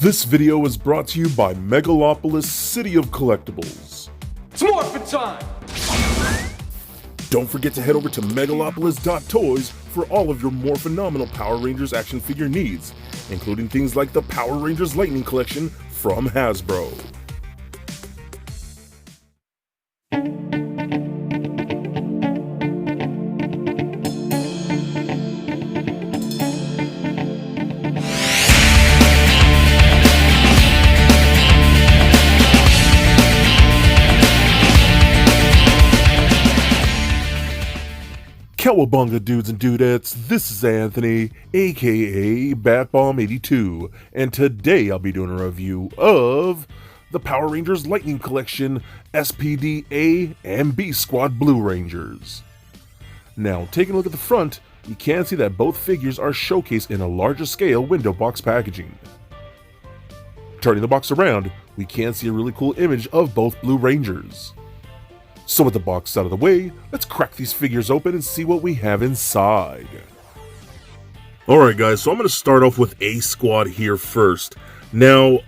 This video is brought to you by Megalopolis City of Collectibles. It's morphin' time! Don't forget to head over to megalopolis.toys for all of your more phenomenal Power Rangers action figure needs, including things like the Power Rangers Lightning Collection from Hasbro. Cowabunga dudes and dudettes, this is Anthony, aka BatBomb82, and today I'll be doing a review of the Power Rangers Lightning Collection SPD A and BSquad Blue Rangers. Now, taking a look at the front, you can see that both figures are showcased in a larger scale window box packaging. Turning the box around, we can see a really cool image of both Blue Rangers. So with the box out of the way, let's crack these figures open and see what we have inside. Alright guys, so I'm going to start off with A-Squad here first. Now,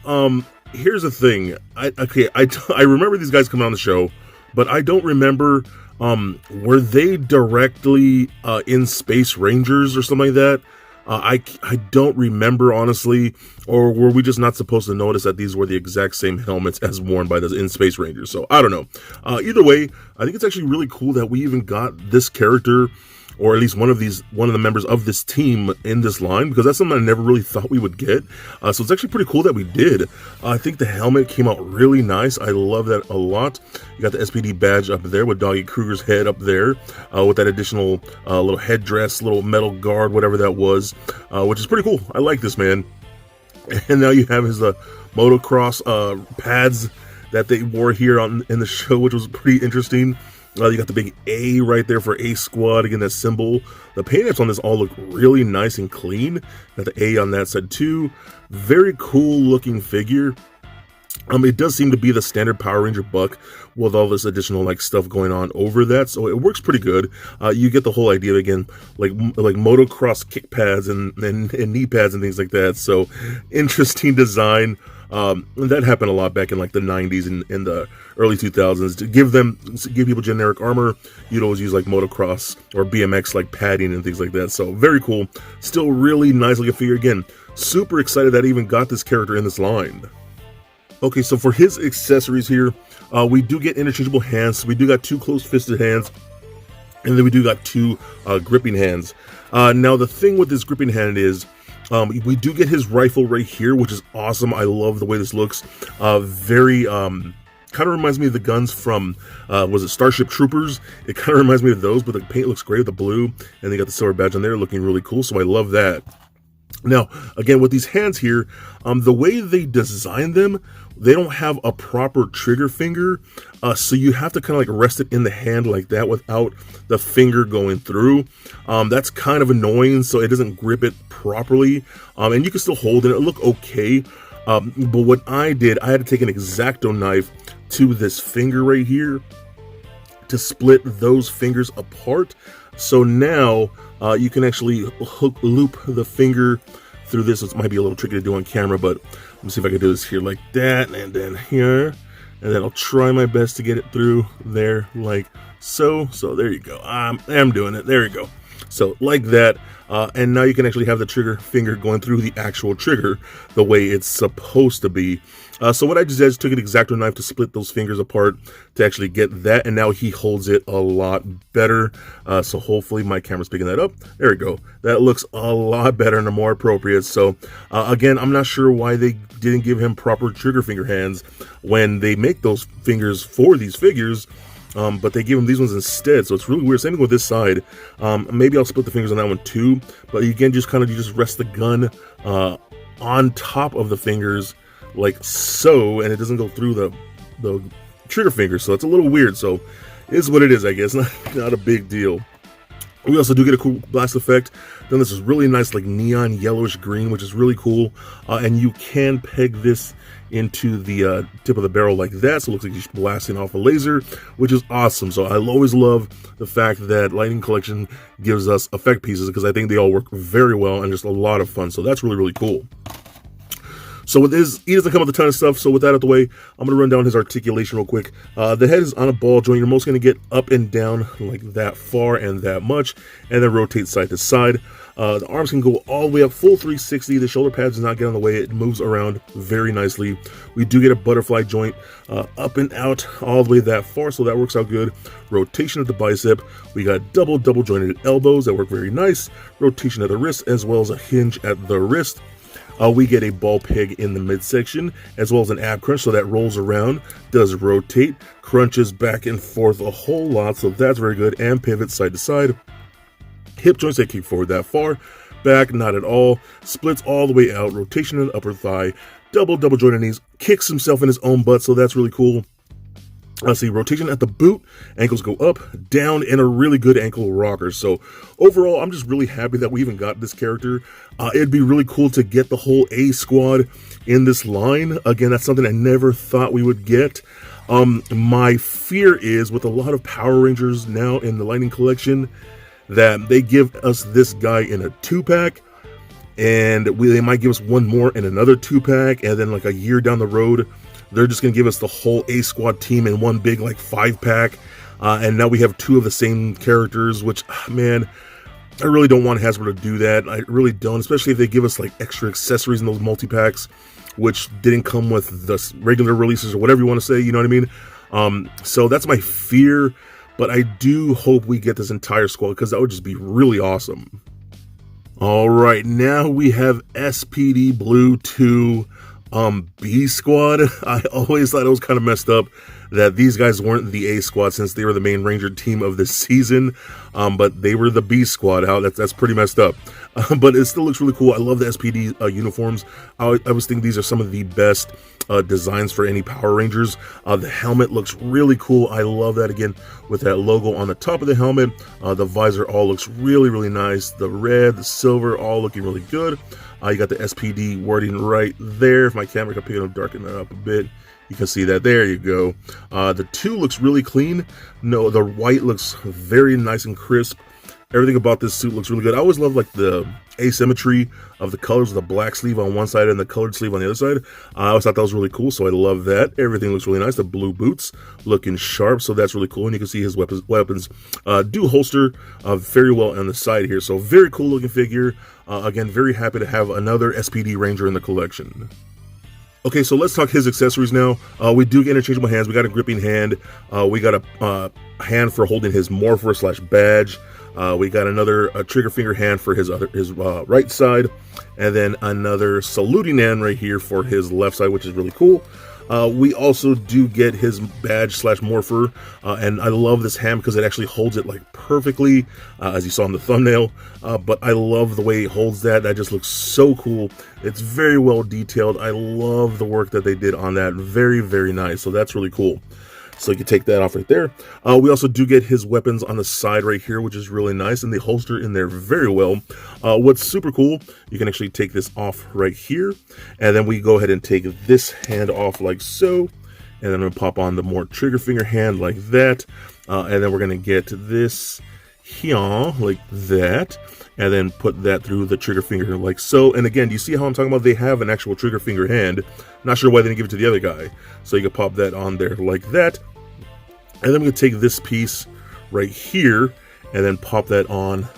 here's the thing. I remember these guys coming on the show, but I don't remember, were they directly in Space Rangers or something like that? I don't remember, honestly, or were we just not supposed to notice that these were the exact same helmets as worn by the in Space Rangers? So I don't know. Either way, I think it's actually really cool that we even got this character, or at least one of the members of this team in this line, because that's something I never really thought we would get. So it's actually pretty cool that we did. I think the helmet came out really nice. I love that a lot. You got the SPD badge up there with Doggy Kruger's head up there, with that additional little headdress, little metal guard, whatever that was, which is pretty cool. I like this, man. And now you have his motocross pads that they wore here in the show, which was pretty interesting. You got the big A right there for A-Squad, again, that symbol. The paint-ups on this all look really nice and clean. Got the A on that side too. Very cool looking figure. It does seem to be the standard Power Ranger buck with all this additional like stuff going on over that, so it works pretty good. You get the whole idea again, like motocross kick pads and knee pads and things like that. So interesting design. That happened a lot back in like the 90s and in the early 2000s. To give people generic armor, you'd always use like motocross or BMX like padding and things like that. So very cool. Still really nice looking figure. Again, super excited that I even got this character in this line. Okay, so for his accessories here, we do get interchangeable hands. We do got two closed-fisted hands, and then we do got two gripping hands. Now the thing with this gripping hand is, we do get his rifle right here, which is awesome. I love the way this looks. Very, kind of reminds me of the guns from, was it Starship Troopers? It kind of reminds me of those, but the paint looks great with the blue, and they got the silver badge on there looking really cool, so I love that. Now, again, with these hands here, the way they design them, they don't have a proper trigger finger, so you have to kind of like rest it in the hand like that without the finger going through. That's kind of annoying, so it doesn't grip it properly, and you can still hold it. It look okay, but what I did, I had to take an X-Acto knife to this finger right here to split those fingers apart. So now you can actually loop the finger through this. It might be a little tricky to do on camera, but let me see if I can do this here like that, and then here, and then I'll try my best to get it through there like so. So there you go. I'm doing it. There you go. So like that, and now you can actually have the trigger finger going through the actual trigger the way it's supposed to be. So what I just did is took an X-Acto knife to split those fingers apart to actually get that, and now he holds it a lot better. So hopefully my camera's picking that up. There we go. That looks a lot better and more appropriate. So again, I'm not sure why they didn't give him proper trigger finger hands when they make those fingers for these figures. But they give him these ones instead, so it's really weird. Same thing with this side. Maybe I'll split the fingers on that one too, but you can just rest the gun on top of the fingers like so, and it doesn't go through the trigger finger, so it's a little weird. So it is what it is, I guess. Not a big deal. We also do get a cool blast effect. Then this is really nice, like neon yellowish green, which is really cool. And you can peg this into the tip of the barrel like that, so it looks like you're blasting off a laser, which is awesome. So I always love the fact that Lightning Collection gives us effect pieces, because I think they all work very well and just a lot of fun. So that's really, really cool. So with this, he doesn't come with a ton of stuff. So with that out of the way, I'm going to run down his articulation real quick. The head is on a ball joint. You're most going to get up and down like that far and that much, and then rotate side to side. The arms can go all the way up, full 360. The shoulder pad does not get on the way. It moves around very nicely. We do get a butterfly joint up and out all the way that far, so that works out good. Rotation of the bicep. We got double jointed elbows that work very nice. Rotation of the wrist, as well as a hinge at the wrist. We get a ball peg in the midsection, as well as an ab crunch, so that rolls around, does rotate, crunches back and forth a whole lot, so that's very good, and pivots side to side. Hip joints that kick forward that far, back not at all, splits all the way out, rotation in the upper thigh, double jointed knees, kicks himself in his own butt, so that's really cool. Let's see, rotation at the boot, ankles go up, down, and a really good ankle rocker. So overall, I'm just really happy that we even got this character. It'd be really cool to get the whole A squad in this line. Again, that's something I never thought we would get. My fear is with a lot of Power Rangers now in the Lightning Collection that they give us this guy in a 2-pack, and they might give us one more in another 2-pack, and then like a year down the road, they're just going to give us the whole A Squad team in one big like 5-pack, and now we have 2 of the same characters, which, man, I really don't want Hasbro to do that. I really don't, especially if they give us like extra accessories in those multi-packs, which didn't come with the regular releases or whatever you want to say, you know what I mean? So that's my fear, but I do hope we get this entire squad, because that would just be really awesome. All right, now we have SPD Blue 2 BSquad. I always thought it was kind of messed up that these guys weren't the A squad, since they were the main Ranger team of this season, but they were the BSquad. How that's pretty messed up, but it still looks really cool. I love the SPD uniforms. I was thinking these are some of the best designs for any Power Rangers. The helmet looks really cool. I love that, again, with that logo on the top of the helmet. The visor all looks really nice. The red, the silver, all looking really good. You got the SPD wording right there. If my camera can pick it up, darken that up a bit, you can see that. There you go. The 2 looks really clean. No, the white looks very nice and crisp. Everything about this suit looks really good. I always love like the asymmetry of the colors, the black sleeve on one side and the colored sleeve on the other side. I always thought that was really cool, so I love that. Everything looks really nice. The blue boots looking sharp, so that's really cool. And you can see his weapons do holster very well on the side here. So very cool looking figure. Again, very happy to have another SPD Ranger in the collection. Okay, so let's talk his accessories now. We do get interchangeable hands. We got a gripping hand. We got a hand for holding his morpher / badge. We got another trigger finger hand for his right side, and then another saluting hand right here for his left side, which is really cool. We also do get his badge / morpher, and I love this hand because it actually holds it like perfectly, as you saw in the thumbnail. But I love the way he holds that. That just looks so cool. It's very well detailed. I love the work that they did on that. Very nice. So that's really cool. So you can take that off right there. We also do get his weapons on the side right here, which is really nice, and they holster in there very well. What's super cool, you can actually take this off right here, and then we go ahead and take this hand off like so, and then we'll pop on the more trigger finger hand like that, and then we're going to get this here like that, and then put that through the trigger finger like so. And again, do you see how I'm talking about? They have an actual trigger finger hand. Not sure why they didn't give it to the other guy. So you can pop that on there like that. And then we can take this piece right here and then pop that on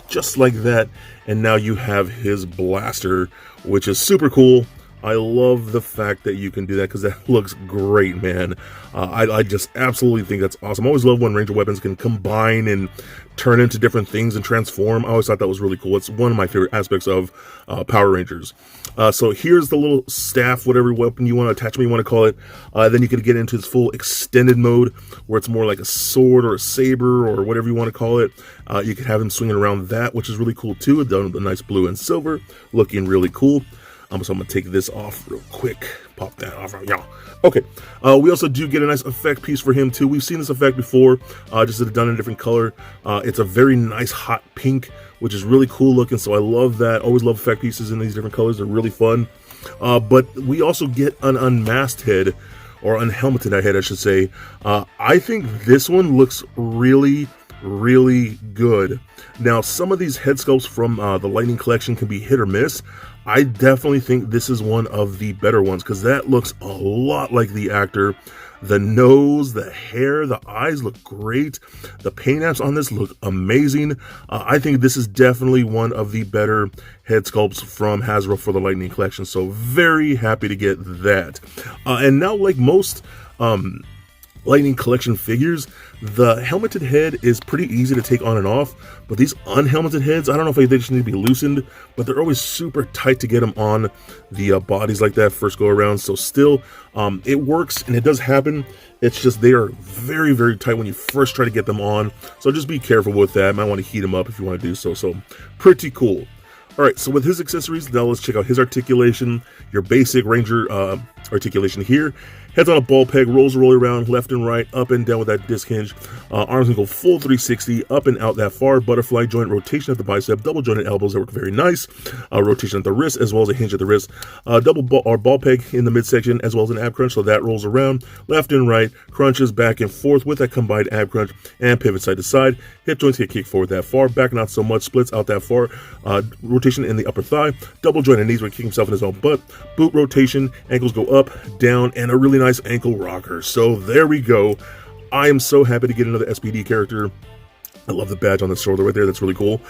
just like that. And now you have his blaster, which is super cool. I love the fact that you can do that because that looks great, man. I just absolutely think that's awesome. I always love when Ranger weapons can combine and turn into different things and transform. I always thought that was really cool. It's one of my favorite aspects of Power Rangers. So here's the little staff, whatever weapon you want, attachment you want to call it. Then you can get into its full extended mode where it's more like a sword or a saber or whatever you want to call it. You can have him swinging around that, which is really cool too. Done with the nice blue and silver, looking really cool. So I'm going to take this off real quick. Pop that off right now. Okay. We also do get a nice effect piece for him too. We've seen this effect before, just done in a different color. It's a very nice hot pink, which is really cool looking. So I love that. Always love effect pieces in these different colors. They're really fun. But we also get an unmasked head, or unhelmeted head, I should say. I think this one looks really really good. Now, some of these head sculpts from the Lightning Collection can be hit or miss. I definitely think this is one of the better ones because that looks a lot like the actor. The nose, the hair, the eyes look great. The paint apps on this look amazing. I think this is definitely one of the better head sculpts from Hasbro for the Lightning Collection. So very happy to get that. And now, like most Lightning Collection figures, the helmeted head is pretty easy to take on and off, but these unhelmeted heads, I don't know if they just need to be loosened, but they're always super tight to get them on the bodies like that first go around. So still, it works and it does happen. It's just they are very, very tight when you first try to get them on. So just be careful with that. Might want to heat them up if you want to do so. So pretty cool. All right, so with his accessories, now let's check out his articulation. Your basic Ranger articulation here. Heads on a ball peg, rolls roll around left and right, up and down with that disc hinge. Arms can go full 360, up and out that far. Butterfly joint rotation at the bicep, double jointed elbows that work very nice. Rotation at the wrist as well as a hinge at the wrist. Double ball peg in the midsection as well as an ab crunch, so that rolls around left and right, crunches back and forth with that combined ab crunch and pivot side to side. Hip joints get kicked forward that far, back not so much, splits out that far. Rotation in the upper thigh, double jointed knees where he kicks himself in his own butt. Boot rotation, ankles go up, down, and a really nice ankle rocker. So there we go. I am so happy to get another SPD character. I love the badge on the shoulder right there. That's really cool.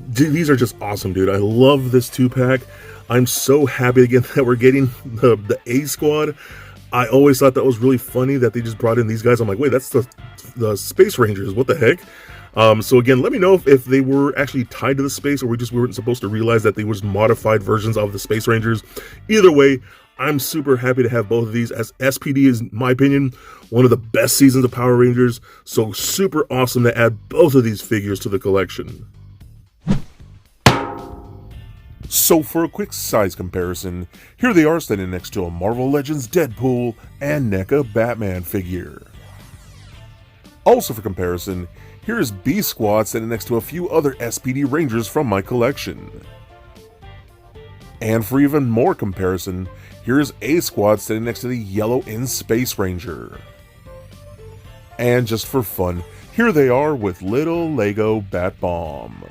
These are just awesome, dude. I love this 2-pack. I'm so happy again that we're getting the A Squad. I always thought that was really funny that they just brought in these guys. I'm like, wait, that's the Space Rangers. What the heck? So again, let me know if they were actually tied to the space or we weren't supposed to realize that they were modified versions of the Space Rangers. Either way, I'm super happy to have both of these, as SPD is, in my opinion, one of the best seasons of Power Rangers. So super awesome to add both of these figures to the collection. So for a quick size comparison, here they are standing next to a Marvel Legends Deadpool and NECA Batman figure. Also for comparison, here is BSquad standing next to a few other SPD Rangers from my collection. And for even more comparison, here is A Squad standing next to the yellow in Space Ranger. And just for fun, here they are with little Lego Bat Bomb.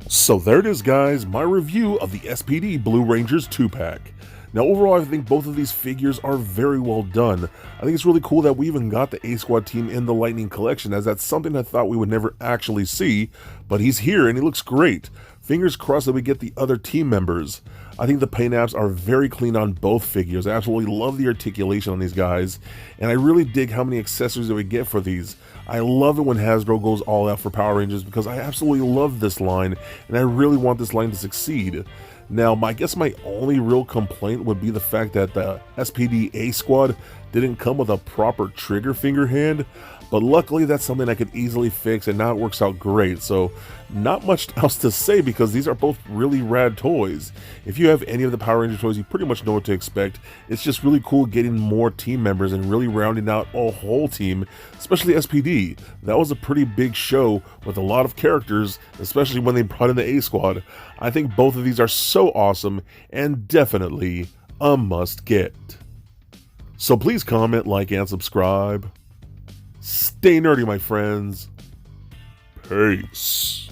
So there it is, guys, my review of the SPD Blue Rangers 2-pack. Now overall, I think both of these figures are very well done. I think it's really cool that we even got the A Squad team in the Lightning Collection, as that's something I thought we would never actually see, but he's here and he looks great. Fingers crossed that we get the other team members. I think the paint apps are very clean on both figures. I absolutely love the articulation on these guys, and I really dig how many accessories that we get for these. I love it when Hasbro goes all out for Power Rangers because I absolutely love this line, and I really want this line to succeed. Now, I guess my only real complaint would be the fact that the SPD A Squad didn't come with a proper trigger finger hand, but luckily that's something I could easily fix and now it works out great. So not much else to say because these are both really rad toys. If you have any of the Power Ranger toys, you pretty much know what to expect. It's just really cool getting more team members and really rounding out a whole team, especially SPD. That was a pretty big show with a lot of characters, especially when they brought in the A Squad. I think both of these are so awesome and definitely a must get. So please comment, like, and subscribe. Stay nerdy, my friends. Peace.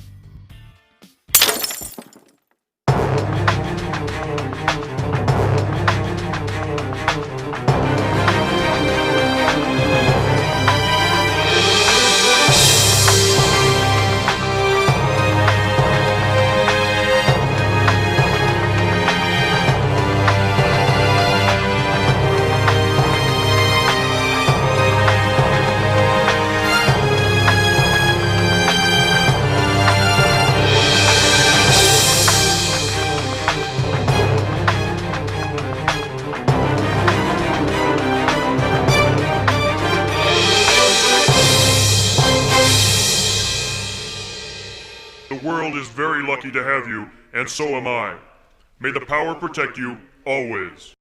The world is very lucky to have you, and so am I. May the power protect you, always.